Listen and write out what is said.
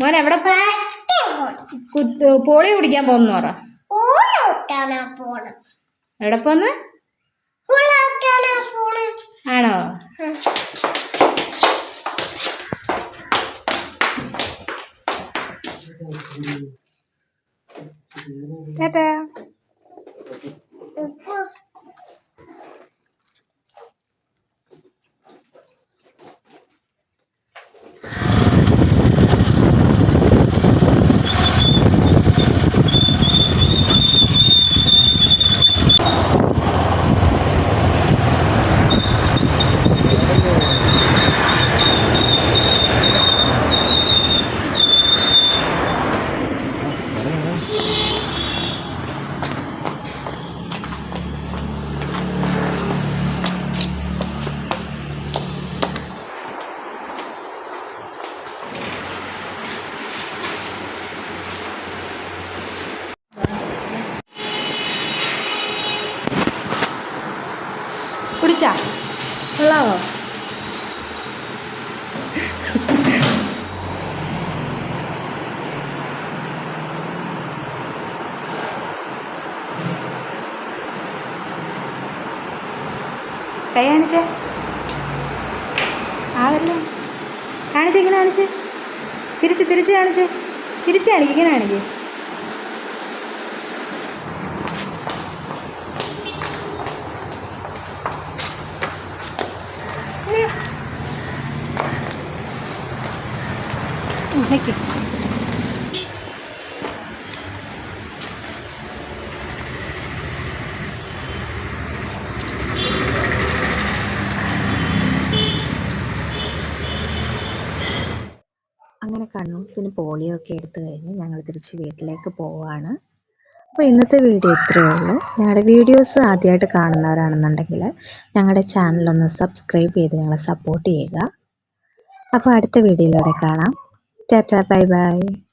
മോൻ എവിടെ പോളി കുടിക്കാൻ പോകുന്നു പറ. എവിടെ പോന്ന് ആണോ? ടാറ്റാ. കുടിച്ചാ കൊള്ളാവോ? കൈ കാണിച്ചേ. ആവല്ലേ കാണിച്ചേ. ഇങ്ങനെ കാണിച്ചേ. തിരിച്ച് കാണിച്ചേ. തിരിച്ച് കാണിക്കും. ഇങ്ങനെ കാണിക്കേ. നിൽക്ക്. അങ്ങനെ കണ്ണൂസിന് പോളിയോ ഒക്കെ എടുത്തു കഴിഞ്ഞ് ഞങ്ങൾ തിരിച്ച് വീട്ടിലേക്ക് പോവുകയാണ്. അപ്പോൾ ഇന്നത്തെ വീഡിയോ ഇത്രയേ ഉള്ളൂ. ഞങ്ങളുടെ വീഡിയോസ് ആദ്യമായിട്ട് കാണുന്നവരാണെന്നുണ്ടെങ്കിൽ ഞങ്ങളുടെ ചാനലൊന്ന് സബ്സ്ക്രൈബ് ചെയ്ത് ഞങ്ങളെ സപ്പോർട്ട് ചെയ്യുക. അപ്പോൾ അടുത്ത വീഡിയോയിലൂടെ കാണാം. Tata, bye bye.